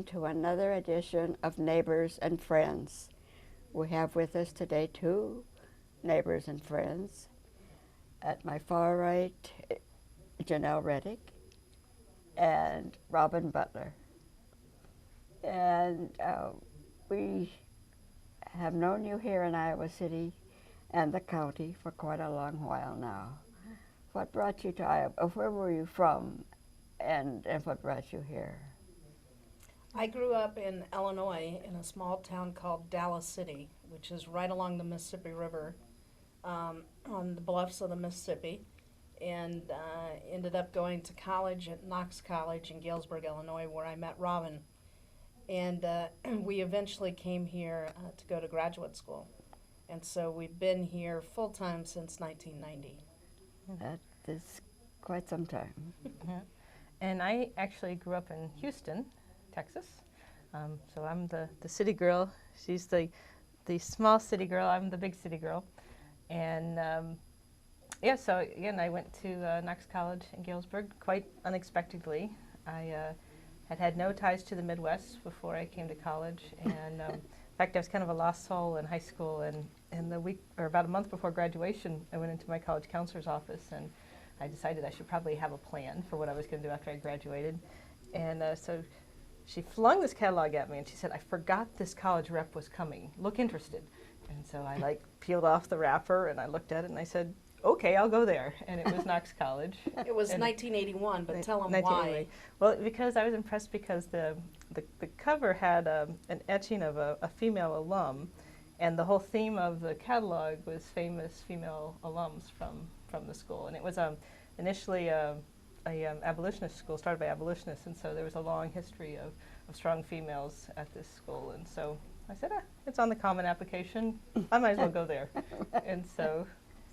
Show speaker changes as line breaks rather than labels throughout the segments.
to another edition of Neighbors and Friends. We have with us today two neighbors and friends. At my far right, Janelle Rettig and Robin Butler. And we have known you here in Iowa City and the county for quite a long while now. What brought you to Iowa? Where were you from, and what brought you here?
I grew up in Illinois in a small town called Dallas City, which is right along the Mississippi River, on the bluffs of the Mississippi, and ended up going to college at Knox College in Galesburg, Illinois, where I met Robin. And we eventually came here to go to graduate school. And so we've been here full-time since 1990.
That is quite some time.
Yeah. And I actually grew up in Houston, Texas. So I'm the city girl. She's the small city girl. I'm the big city girl. And yeah, so again, I went to Knox College in Galesburg quite unexpectedly. I had no ties to the Midwest before I came to college. And in fact, I was kind of a lost soul in high school. And the week, or about a month before graduation, I went into my college counselor's office and I decided I should probably have a plan for what I was going to do after I graduated. And so she flung this catalog at me and she said, "I forgot this college rep was coming. Look interested." And so I peeled off the wrapper and I looked at it and I said, "Okay, I'll go there." And it was Knox College.
It was 1981, but tell them why.
Well, because I was impressed because the cover had an etching of a female alum, and the whole theme of the catalog was famous female alums from the school. And it was initially a abolitionist school, started by abolitionists, and so there was a long history of strong females at this school. And so I said, it's on the common application, I might as well go there. And so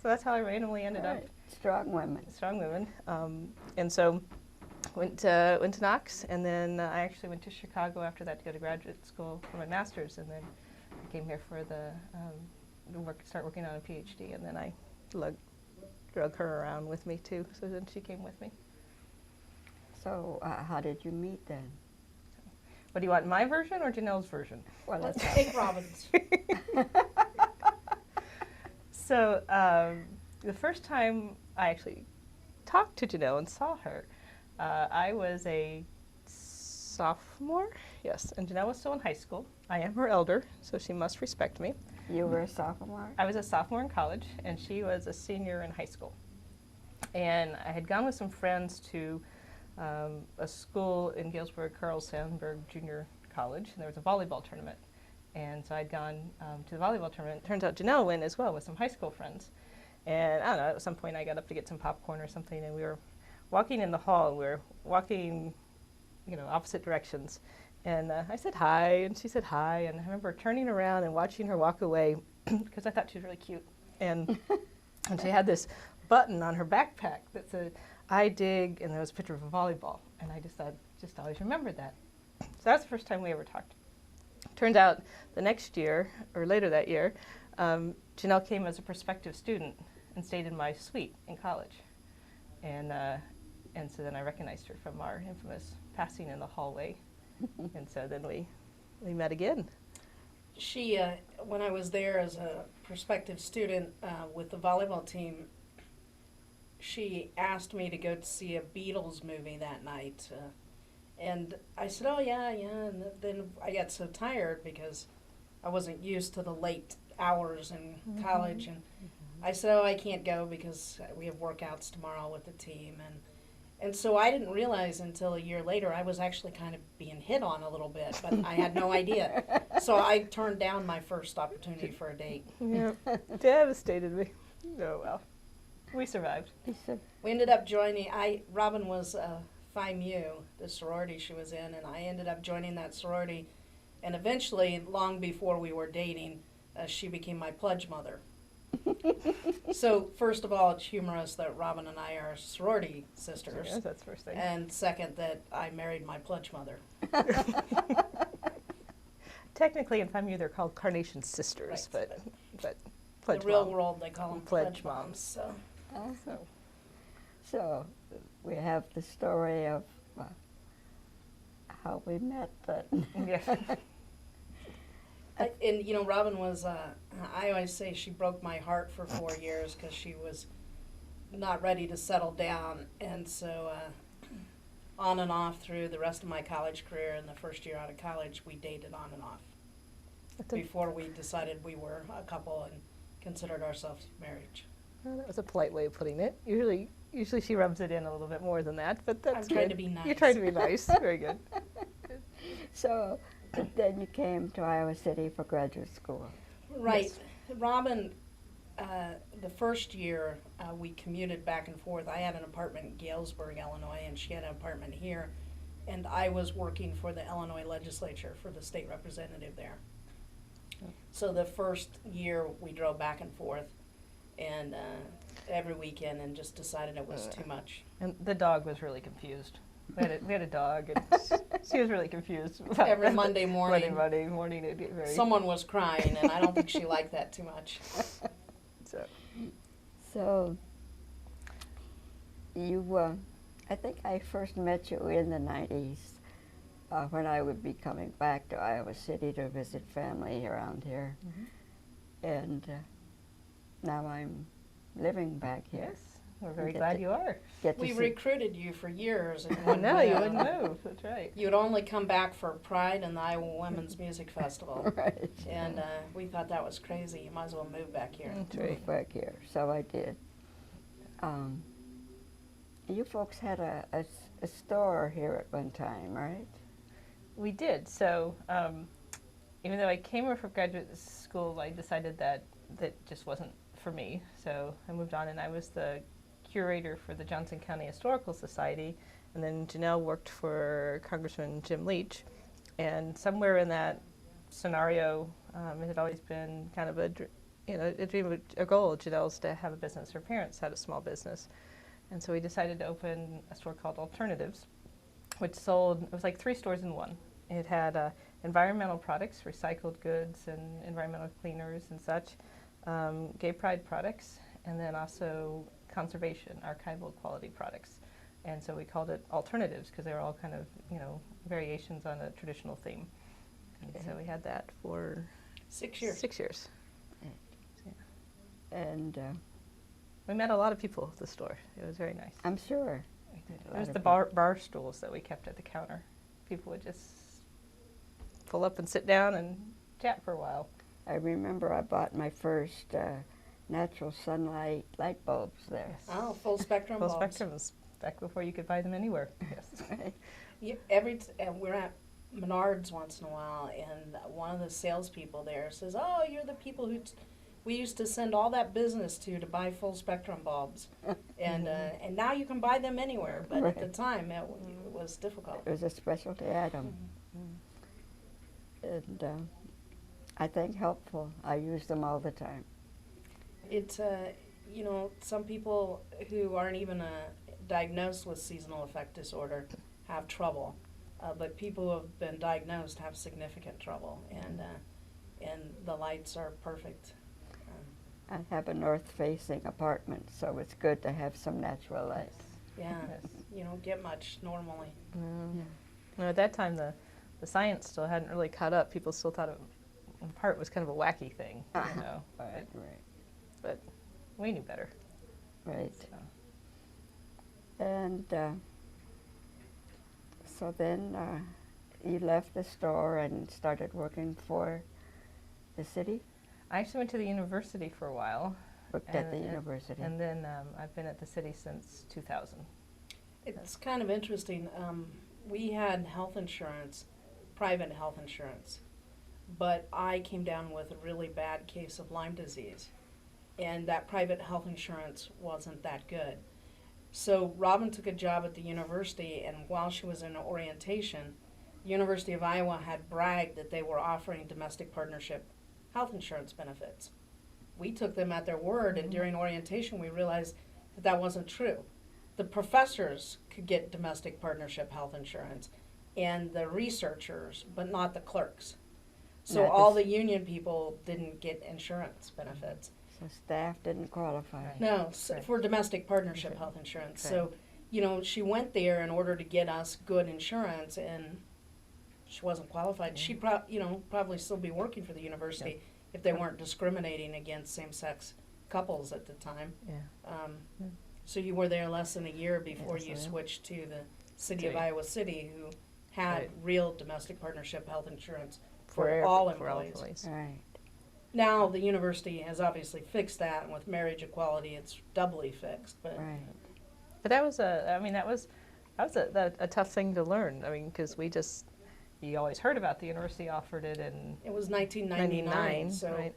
that's how I randomly ended up.
Strong women.
Strong women. And so went to Knox, and then I actually went to Chicago after that to go to graduate school for my master's, and then I came here for start working on a PhD, and then I drug her around with me too, so then she came with me.
So how did you meet then?
What do you want, my version or Janelle's version?
Well,
let's take Robin's.
So the first time I actually talked to Janelle and saw her, I was a sophomore, yes, and Janelle was still in high school. I am her elder, so she must respect me.
You were a sophomore?
I was a sophomore in college, and she was a senior in high school. And I had gone with some friends to a school in Galesburg, Carl Sandburg Junior College, and there was a volleyball tournament. And so I'd gone to the volleyball tournament. Turns out Janelle went as well with some high school friends. And I don't know, at some point I got up to get some popcorn or something, and we were walking in the hall, and we were walking, opposite directions. And I said hi, and she said hi, and I remember turning around and watching her walk away because I thought she was really cute. And she had this button on her backpack that said, "I dig," and there was a picture of a volleyball. And I just always remembered that. So that's the first time we ever talked. Turns out the next year, or later that year, Janelle came as a prospective student and stayed in my suite in college. And so then I recognized her from our infamous passing in the hallway. And so then we met again.
She, when I was there as a prospective student with the volleyball team, she asked me to go to see a Beatles movie that night. And I said, "Oh, yeah. And then I got so tired because I wasn't used to the late hours in college. And I said, "Oh, I can't go because we have workouts tomorrow with the team." And so I didn't realize until a year later I was actually kind of being hit on a little bit, but I had no idea. So I turned down my first opportunity for a date.
Yeah, devastated me. Oh, well. We survived.
We ended up joining, Robin was Phi Mu, the sorority she was in, and I ended up joining that sorority. And eventually, long before we were dating, she became my pledge mother. So, first of all, it's humorous that Robin and I are sorority sisters.
Yes, that's the first thing.
And second, that I married my pledge mother.
Technically, in Phi Mu, they're called carnation sisters,
Right.
but pledge
In the real
mom.
world, they call them pledge moms. So.
So we have the story of how we met, but
Yeah.
And Robin was, I always say she broke my heart for 4 years because she was not ready to settle down. And so on and off through the rest of my college career and the first year out of college, we dated on and off before we decided we were a couple and considered ourselves marriage.
Well, that was a polite way of putting it. Usually she rubs it in a little bit more than that, but that's
I'm trying
good.
to be nice.
You're trying to be nice. Very good.
so then you came to Iowa City for graduate school.
Right.
Yes.
Robin, the first year we commuted back and forth. I had an apartment in Galesburg, Illinois, and she had an apartment here. And I was working for the Illinois legislature for the state representative there. So the first year we drove back and forth and every weekend and just decided it was too much.
And the dog was really confused. We had a dog, and she was really confused.
Every Monday morning.
Monday morning, it'd get very.
Someone was crying, and I don't think she liked that too much.
So you, I think I first met you in the 90s when I would be coming back to Iowa City to visit family around here.
Mm-hmm.
And now I'm living back here.
Yes, we're very
Get
glad
to-
you are.
Get to
We
see-
recruited you for years. And
I know, you wouldn't move. That's right.
You would only come back for Pride and the Iowa Women's Music Festival.
Right.
And we thought that was crazy. You might as well move back here.
That's
Moved
right.
back here, so I did. You folks had a store here at one time, right?
We did. So, even though I came here from graduate school, I decided that just wasn't for me. So I moved on, and I was the curator for the Johnson County Historical Society, and then Janelle worked for Congressman Jim Leach. And somewhere in that scenario, it had always been kind of a dream, a goal of Janelle's to have a business. Her parents had a small business, and so we decided to open a store called Alternatives, which sold, it was like 3 stores in one. It had environmental products, recycled goods and environmental cleaners and such, gay pride products, and then also conservation, archival quality products. And so we called it Alternatives because they were all kind of, variations on a traditional theme. And so we had that for
6 years.
6 years.
And
We met a lot of people at the store. It was very nice.
I'm sure.
It was the bar stools that we kept at the counter. People would just pull up and sit down and chat for a while.
I remember I bought my first natural sunlight light bulbs there.
Yes.
Oh, full spectrum
Full
bulbs.
spectrums, back before you could buy them anywhere. Yes.
We're at Menards once in a while, and one of the salespeople there says, "Oh, you're the people who we used to send all that business to buy full spectrum bulbs, and now you can buy them anywhere." But at the
Right.
time, it was difficult.
It was a specialty item. And I think helpful. I use them all the time.
It's some people who aren't even diagnosed with seasonal affect disorder have trouble, but people who have been diagnosed have significant trouble, and the lights are perfect.
I have a north-facing apartment, so it's good to have some natural light.
Yeah,
Yes.
you don't get much normally.
No, at that time, the science still hadn't really caught up. People still thought it, in part, was kind of a wacky thing,
Right.
But we knew better.
Right.
So.
And so then you left the store and started working for the city?
I actually went to the university for a while,
Worked at the
And-
university.
and then I've been at the city since 2000.
It's kind of interesting. We had health insurance, private health insurance, but I came down with a really bad case of Lyme disease, and that private health insurance wasn't that good. So Robin took a job at the university, and while she was in orientation, the University of Iowa had bragged that they were offering domestic partnership health insurance benefits. We took them at their word, and during orientation we realized that that wasn't true. The professors could get domestic partnership health insurance, and the researchers, but not the clerks. So
Not
all
the
the union people didn't get insurance benefits.
So staff didn't qualify.
Right.
No,
Right.
for domestic partnership
Okay.
health insurance.
Okay.
So, she went there in order to get us good insurance, and she wasn't qualified.
Yeah.
She'd probably still be working for the university if they weren't discriminating against same-sex couples at the time.
Yeah. Yeah.
So you were there less than a year before
Yes,
you
I am.
switched to the city
City.
of Iowa City, who had
Right.
real domestic partnership health insurance
For
for all employees.
employees.
Right.
Now the university has obviously fixed that, and with marriage equality, it's doubly fixed. But
Right.
But that was a tough thing to learn. I mean, because you always heard about the university offered it in
it was 1999,
99,
so
right?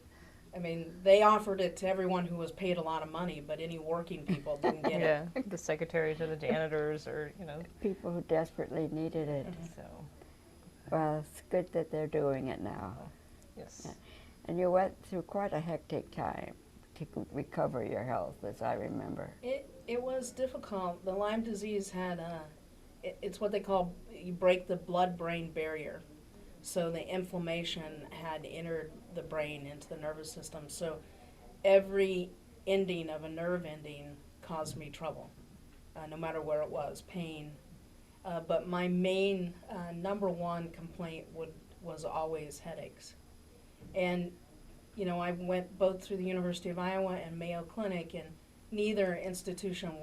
I mean they offered it to everyone who was paid a lot of money, but any working people didn't get it.
Yeah, the secretaries or the janitors or,
People who desperately needed it.
so,
Well, it's good that they're doing it now.
yes.
Yeah. And you went through quite a hectic time to recover your health, as I remember.
It was difficult. The Lyme disease had it's what they call, you break the blood-brain barrier. So the inflammation had entered the brain into the nervous system. So every ending of a nerve ending caused me trouble, no matter where it was, pain. But my main number one complaint was always headaches. And, I went both through the University of Iowa and Mayo Clinic, and neither institution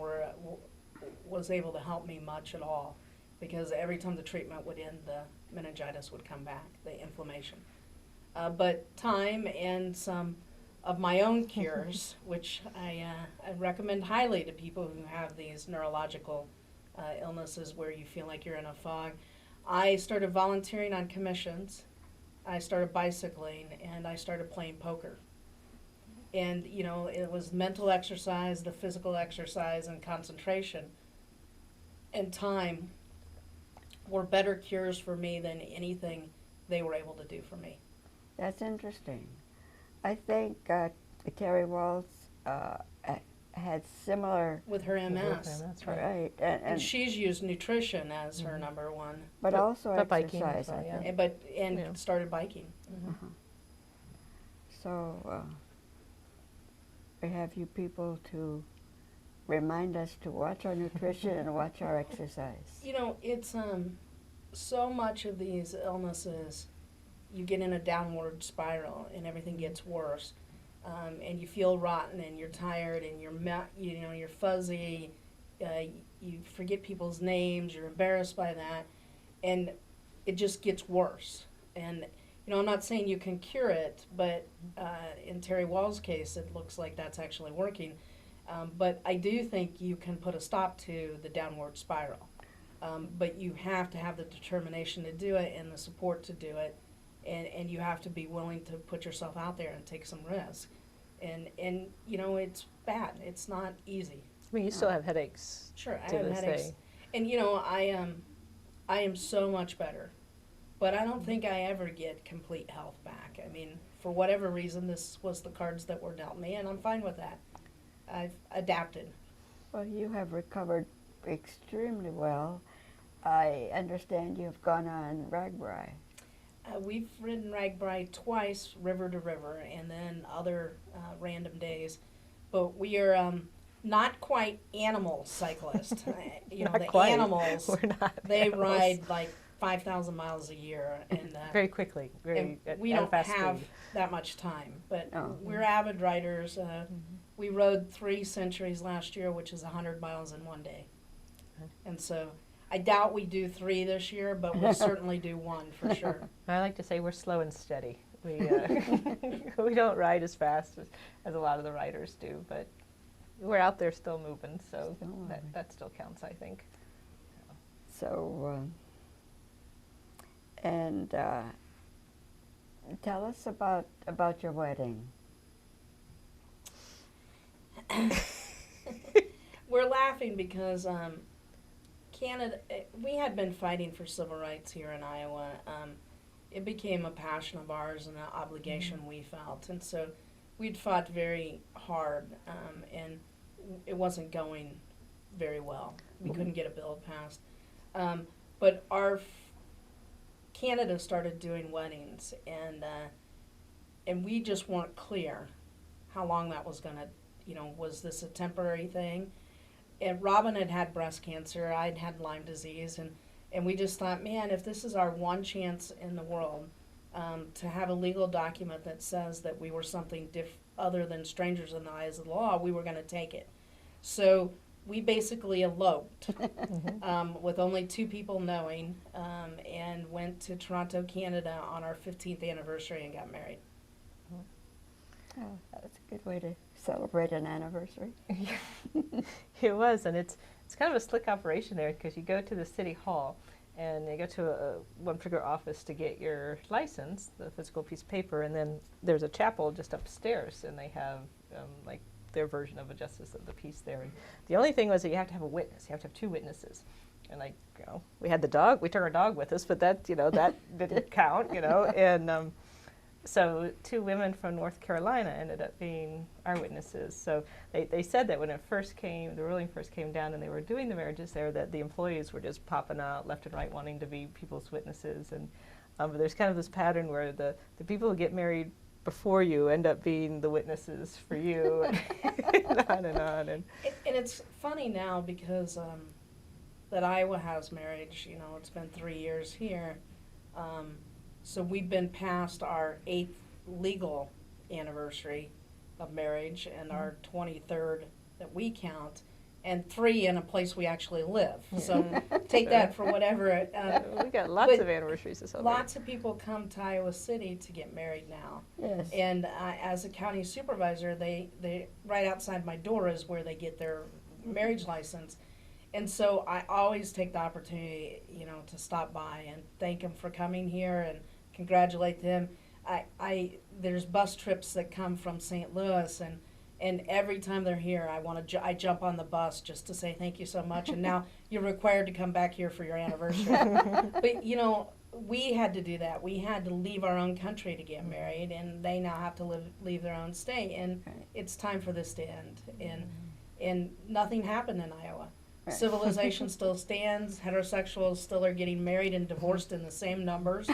was able to help me much at all, because every time the treatment would end, the meningitis would come back, the inflammation. But time and some of my own cures, which I recommend highly to people who have these neurological illnesses where you feel like you're in a fog. I started volunteering on commissions, I started bicycling, and I started playing poker. And, it was mental exercise, the physical exercise, and concentration and time were better cures for me than anything they were able to do for me.
That's interesting. I think Terry Walls had similar,
With her MS.
That's right.
right,
And she's used nutrition as her number one,
but also
but biking
exercise,
as well,
I
yeah.
think.
and
Yeah.
started biking.
Uh-huh. So we have you people to remind us to watch our nutrition and watch our exercise.
It's so much of these illnesses, you get in a downward spiral and everything gets worse, and you feel rotten and you're tired and you're fuzzy, you forget people's names, you're embarrassed by that, and it just gets worse. And I'm not saying you can cure it, but in Terry Wall's case, it looks like that's actually working. But I do think you can put a stop to the downward spiral. But you have to have the determination to do it and the support to do it. And you have to be willing to put yourself out there and take some risk. And it's bad. It's not easy.
I mean, you still have headaches.
Sure, I
to
have
this
headaches.
day.
And I am so much better. But I don't think I ever get complete health back. I mean, for whatever reason, this was the cards that were dealt me, and I'm fine with that. I've adapted.
Well, you have recovered extremely well. I understand you have gone on Ragbri.
We've ridden Ragbri twice, river to river, and then other random days. But we are not quite animal cyclists.
Not
the
quite.
animals,
We're not
they
animals.
ride like 5,000 miles a year, and
Very quickly.
and
At
we
a
don't
fast
have
speed.
that much time. But
Oh.
we're avid riders. We rode 3 centuries last year, which is 100 miles in one day.
Okay.
And so I doubt we do 3 this year, but we'll certainly do 1 for sure.
I like to say we're slow and steady. We we don't ride as fast as a lot of the riders do, but we're out there still moving, so
Still moving.
that still counts, I think.
So, and tell us about your wedding.
We're laughing because Canada, we had been fighting for civil rights here in Iowa. It became a passion of ours and an obligation we felt. And so we'd fought very hard, and it wasn't going very well. We couldn't get a bill passed. But Canada started doing weddings, and we just weren't clear how long that was going to, was this a temporary thing? And Robin had breast cancer, I'd had Lyme disease, and And we just thought, man, if this is our one chance in the world to have a legal document that says that we were something other than strangers in the eyes of the law, we were going to take it. So we basically eloped with only 2 people knowing, and went to Toronto, Canada on our 15th anniversary and got married.
Oh, that's a good way to celebrate an anniversary.
It was, and it's kind of a slick operation there because you go to the city hall and you go to one particular office to get your license, the physical piece of paper, and then there's a chapel just upstairs, and they have like their version of a justice of the peace there. And the only thing was that you have to have a witness. You have to have 2 witnesses. And like, we had the dog. We took our dog with us, but that that didn't count, And so 2 women from North Carolina ended up being our witnesses. So they said that when it first came, the ruling first came down and they were doing the marriages there, that the employees were just popping out left and right wanting to be people's witnesses. And but there's kind of this pattern where the people who get married before you end up being the witnesses for you, and on and on. And
it's funny now because that Iowa has marriage, it's been 3 years here. So we've been past our 8th legal anniversary of marriage and our 23rd that we count, and 3 in a place we actually live. So take that for whatever.
We got lots of anniversaries to celebrate.
Lots of people come to Iowa City to get married now.
Yes.
And as a county supervisor, they right outside my door is where they get their marriage license. And so I always take the opportunity, to stop by and thank them for coming here and congratulate them. There's bus trips that come from St. Louis, and every time they're here, I jump on the bus just to say thank you so much. And now you're required to come back here for your anniversary. But we had to do that. We had to leave our own country to get married, and they now have to leave their own state. And it's time for this to end. And nothing happened in Iowa. Civilization still stands. Heterosexuals still are getting married and divorced in the same numbers.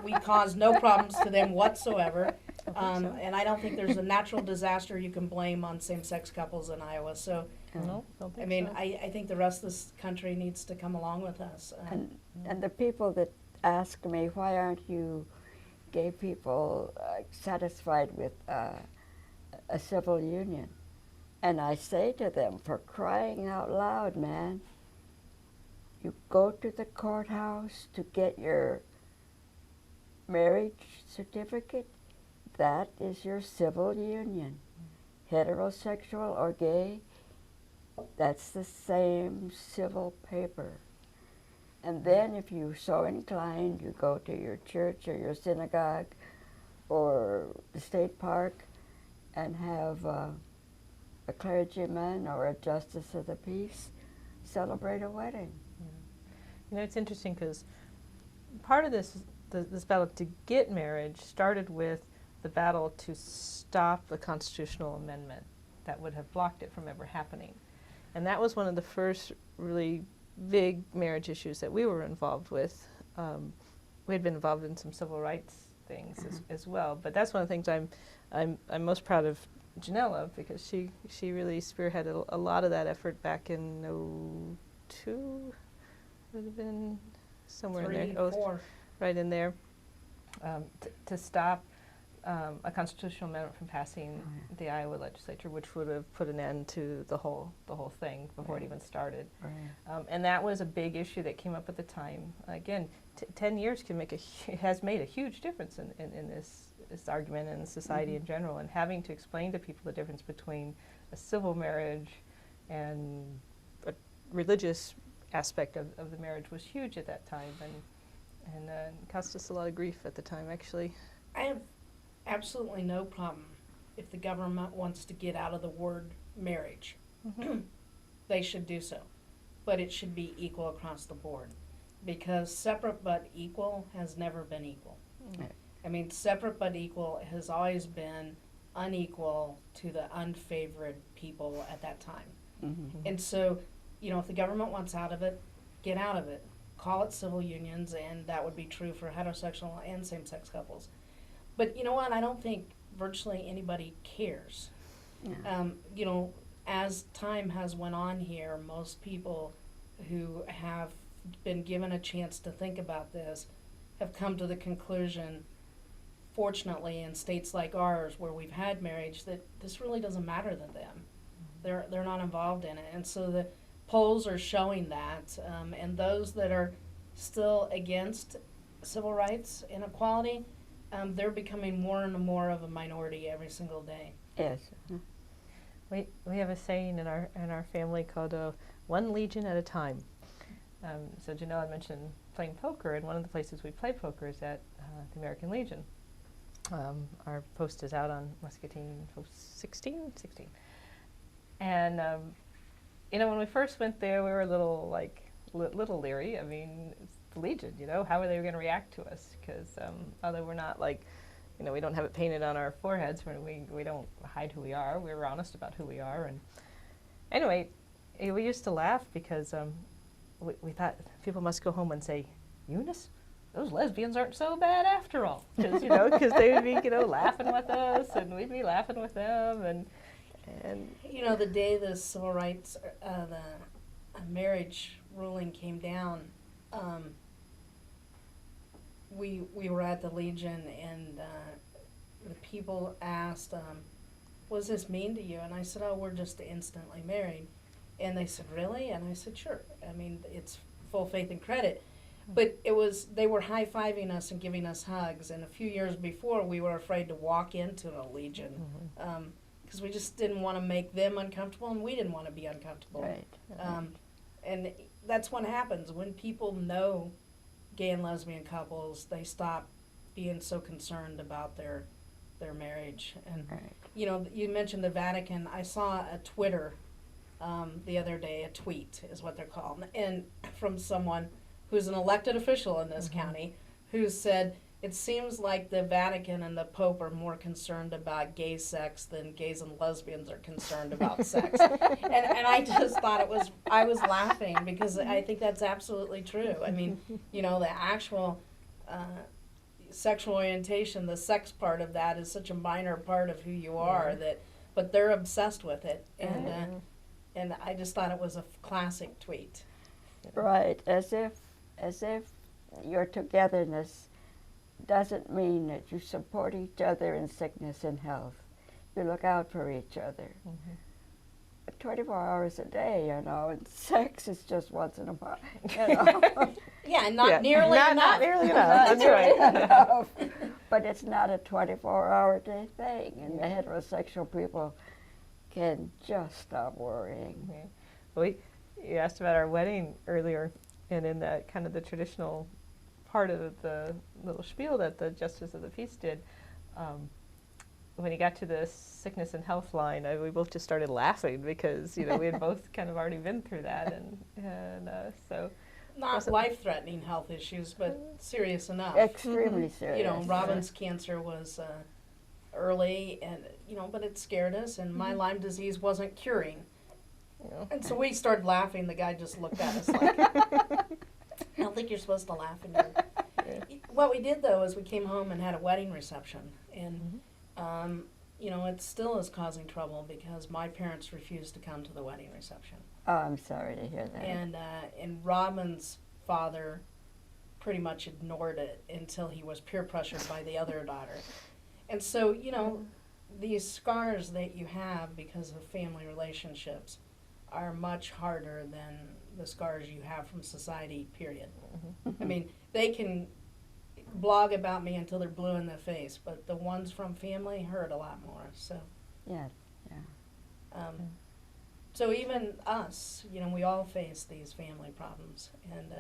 We cause no problems to them whatsoever. And I don't think there's a natural disaster you can blame on same-sex couples in Iowa. So,
No, don't think so.
I think the rest of this country needs to come along with us.
And the people that ask me, why aren't you gay people satisfied with a civil union? And I say to them, for crying out loud, man, you go to the courthouse to get your marriage certificate, that is your civil union. Heterosexual or gay, that's the same civil paper. And then if you're so inclined, you go to your church or your synagogue or the state park and have a clergyman or a justice of the peace celebrate a wedding.
It's interesting because part of this battle to get marriage started with the battle to stop the constitutional amendment that would have blocked it from ever happening. And that was one of the first really big marriage issues that we were involved with. We had been involved in some civil rights things as well, but that's one of the things I'm most proud of Janelle of, because she really spearheaded a lot of that effort back in 2002, would have been somewhere in there,
4.
right in there, to stop a constitutional amendment from passing the Iowa legislature, which would have put an end to the whole thing before it even started.
Right.
And that was a big issue that came up at the time. Again, 10 years has made a huge difference in this argument and society in general, and having to explain to people the difference between a civil marriage and a religious aspect of the marriage was huge at that time, and cost us a lot of grief at the time, actually.
I have absolutely no problem if the government wants to get out of the word marriage. They should do so. But it should be equal across the board, because separate but equal has never been equal. I mean, separate but equal has always been unequal to the unfavored people at that time. And so, if the government wants out of it, get out of it. Call it civil unions, and that would be true for heterosexual and same-sex couples. But you know what? I don't think virtually anybody cares. As time has went on here, most people who have been given a chance to think about this have come to the conclusion, fortunately, in states like ours where we've had marriage, that this really doesn't matter to them. They're not involved in it. And so the polls are showing that. And those that are still against civil rights and equality, they're becoming more and more of a minority every single day.
Yes.
We have a saying in our family called one legion at a time. So Janelle had mentioned playing poker, and one of the places we play poker is at the American Legion. Our post is out on Muscatine Post 16. And when we first went there, we were a little little leery. I mean, it's the Legion, how are they going to react to us? Because although we're not we don't have it painted on our foreheads, we don't hide who we are. We're honest about who we are. And anyway, we used to laugh because we thought people must go home and say, Eunice, those lesbians aren't so bad after all. Because they would be laughing with us, and we'd be laughing with them. And
the day the civil rights, the marriage ruling came down, we were at the Legion, and the people asked, was this mean to you? And I said, oh, we're just instantly married. And they said, really? And I said, sure. I mean, it's full faith and credit. But they were high-fiving us and giving us hugs. And a few years before, we were afraid to walk into a Legion because we just didn't want to make them uncomfortable, and we didn't want to be uncomfortable.
Right.
And that's what happens. When people know gay and lesbian couples, they stop being so concerned about their marriage. And,
right.
You mentioned the Vatican. I saw a Twitter the other day, a tweet is what they're called, and from someone who's an elected official in this county, who said, it seems like the Vatican and the Pope are more concerned about gay sex than gays and lesbians are concerned about sex. And I just thought I was laughing because I think that's absolutely true. I mean, the actual sexual orientation, the sex part of that is such a minor part of who you are, but they're obsessed with it. And I just thought it was a classic tweet.
Right, as if your togetherness doesn't mean that you support each other in sickness and health. You look out for each other. 24 hours a day, and sex is just once in a while.
Yeah, not nearly enough.
Not nearly enough. That's right.
Enough. But it's not a 24-hour day thing, and the heterosexual people can just stop worrying.
Well, you asked about our wedding earlier, and in that kind of the traditional part of the little spiel that the Justice of the Peace did, when he got to the sickness and health line, we both just started laughing because we had both kind of already been through that, and so
not life-threatening health issues, but serious enough.
Extremely serious.
Robin's cancer was early, and but it scared us, and my Lyme disease wasn't curing. And so we started laughing. The guy just looked at us like, I don't think you're supposed to laugh in here. What we did, though, is we came home and had a wedding reception. And, it still is causing trouble because my parents refused to come to the wedding reception.
Oh, I'm sorry to hear that.
And Robin's father pretty much ignored it until he was peer pressured by the other daughter. And so, these scars that you have because of family relationships are much harder than the scars you have from society, period. I mean, they can blog about me until they're blue in the face, but the ones from family hurt a lot more. So, so even us, we all face these family problems, and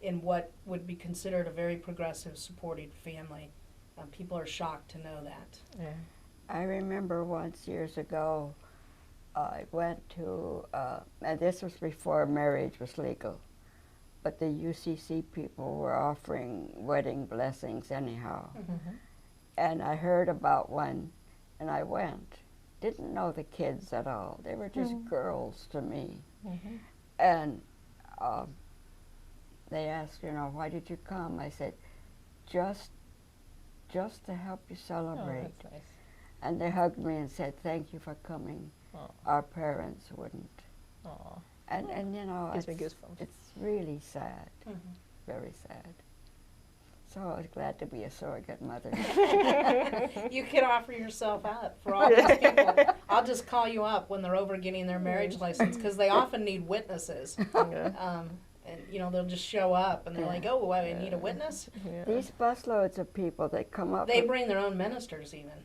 in what would be considered a very progressive, supportive family, people are shocked to know that.
Yeah.
I remember once years ago, I went to, and this was before marriage was legal, but the UCC people were offering wedding blessings anyhow. And I heard about one, and I went. Didn't know the kids at all. They were just girls to me. And they asked, why did you come? I said, just to help you celebrate.
Oh, that's nice.
And they hugged me and said, thank you for coming.
Aww.
Our parents wouldn't.
Aww.
And you know,
Gives me
it's,
goosebumps.
it's really sad,
Mhm.
very sad. So I was glad to be a surrogate mother.
You can offer yourself up for all these people. I'll just call you up when they're over getting their marriage license because they often need witnesses.
Yeah.
And you know, they'll just show up and they're
Yeah.
like, "Oh, I need a witness."
Yeah.
These busloads of people, they come up.
They bring their own ministers even.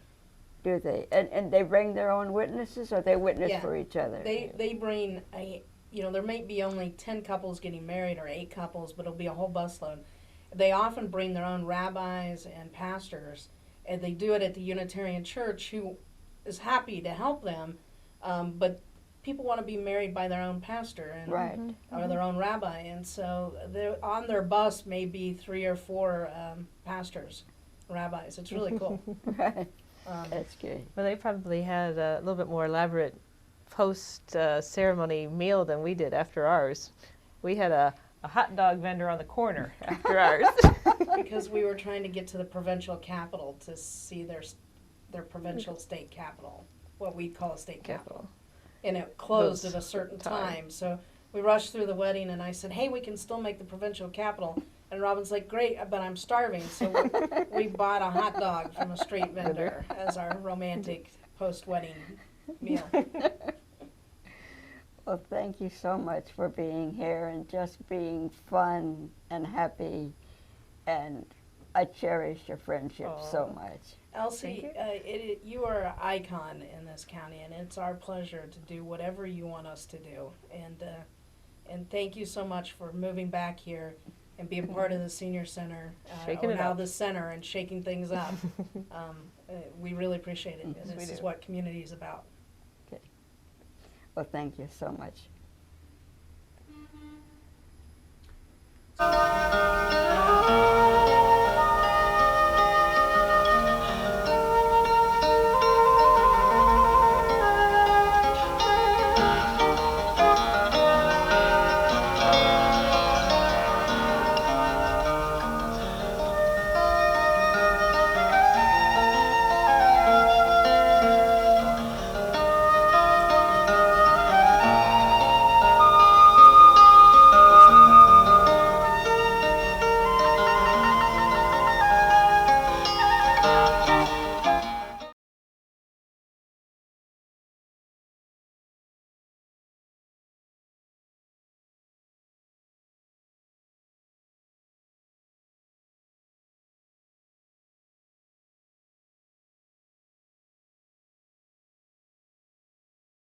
Do they? And they bring their own witnesses, or they witness
Yeah.
for each other?
They bring a, you know, there may be only 10 couples getting married or 8 couples, but it'll be a whole busload. They often bring their own rabbis and pastors, and they do it at the Unitarian Church, who is happy to help them, but people want to be married by their own pastor and
Right.
or their own rabbi, and so on their bus may be 3 or 4 pastors, rabbis. It's really cool.
Right.
Um,
That's good.
Well, they probably had a little bit more elaborate post-ceremony meal than we did after ours. We had a hot dog vendor on the corner after ours.
because we were trying to get to the provincial capital to see their provincial state capital, what we call a state capital. And it closed at a certain time. So we rushed through the wedding, and I said, "Hey, we can still make the provincial capital." And Robin's like, "Great, but I'm starving." So we bought a hot dog from a street vendor as our romantic post-wedding meal.
Well, thank you so much for being here and just being fun and happy. And I cherish your friendship so much.
Elsie, you are an icon in this county, and it's our pleasure to do whatever you want us to do. And thank you so much for moving back here and being part of the senior center,
Shaking
or
it
now
up.
the center, and shaking things up. We really appreciate it. And
Yes, we
this is
do.
what community is about.
Well, thank you so much.